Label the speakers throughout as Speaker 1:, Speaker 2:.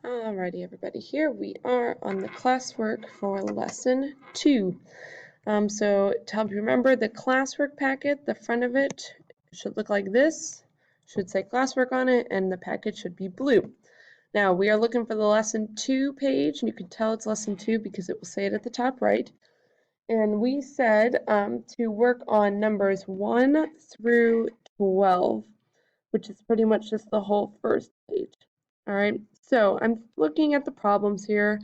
Speaker 1: Alrighty, everybody, here we are on the classwork for lesson 2. So to help you remember the classwork packet, the front of it should look like this, should say classwork on it, and the packet should be blue. Now we are looking for the lesson 2 page, and you can tell it's lesson 2 because it will say it at the top right. And we said to work on numbers 1 through 12, which is pretty much just the whole first page. All right, so I'm looking at the problems here.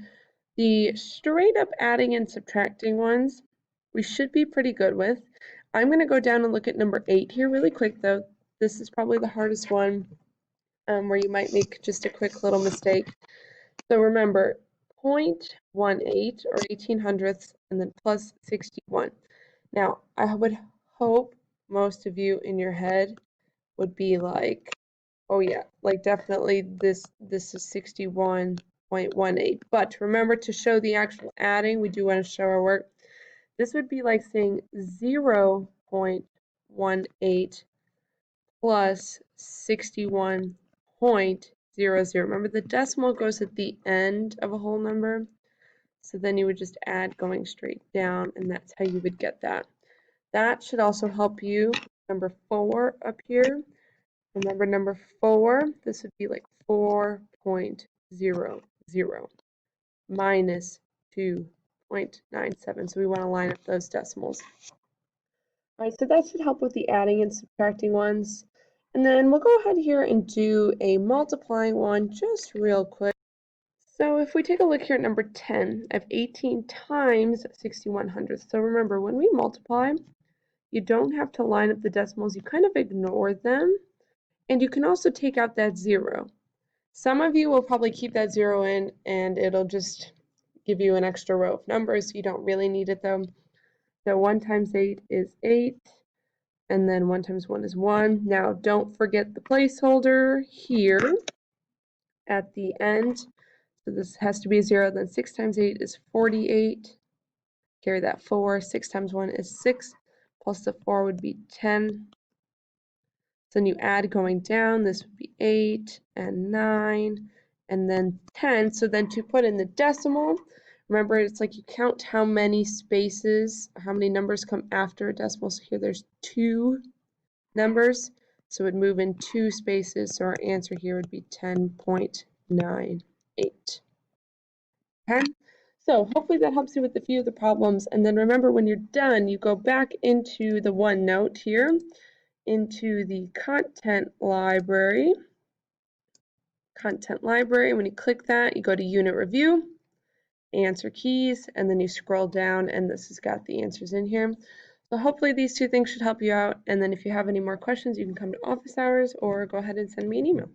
Speaker 1: The straight up adding and subtracting ones, we should be pretty good with. I'm going to go down and look at number 8 here really quick though. This is probably the hardest one where you might make just a quick little mistake. So remember, 0.18 or 18 hundredths and then plus 61. Now, I would hope most of you in your head would be like, oh yeah, like definitely this is 61.18. But remember to show the actual adding, we do want to show our work. This would be like saying 0.18 plus 61.00. Remember the decimal goes at the end of a whole number. So then you would just add going straight down, and that's how you would get that. That should also help you. Number 4 up here. Remember number 4, this would be like 4.00 minus 2.97. So we want to line up those decimals. All right, so that should help with the adding and subtracting ones. And then we'll go ahead here and do a multiplying one just real quick. So if we take a look here at number 10, I have 18 times 61 hundredths. So remember, when we multiply, you don't have to line up the decimals. You kind of ignore them. And you can also take out that 0. Some of you will probably keep that 0 in and it'll just give you an extra row of numbers. You don't really need it though. So 1 times 8 is 8, and then 1 times 1 is 1. Now don't forget the placeholder here at the end. So this has to be 0. Then 6 times 8 is 48. Carry that 4. 6 times 1 is 6. Plus the 4 would be 10. Then you add going down, this would be 8 and 9 and then 10. So then to put in the decimal, remember it's like you count how many spaces, how many numbers come after a decimal. So here there's 2 numbers, so it would move in 2 spaces. So our answer here would be 10.98. Okay, so hopefully that helps you with a few of the problems. And then remember, when you're done, you go back into the OneNote here, into the content library. When you click that, you go to unit review, answer keys, and then you scroll down, and this has got the answers in here. So hopefully these 2 things should help you out. And then if you have any more questions, you can come to office hours or go ahead and send me an email.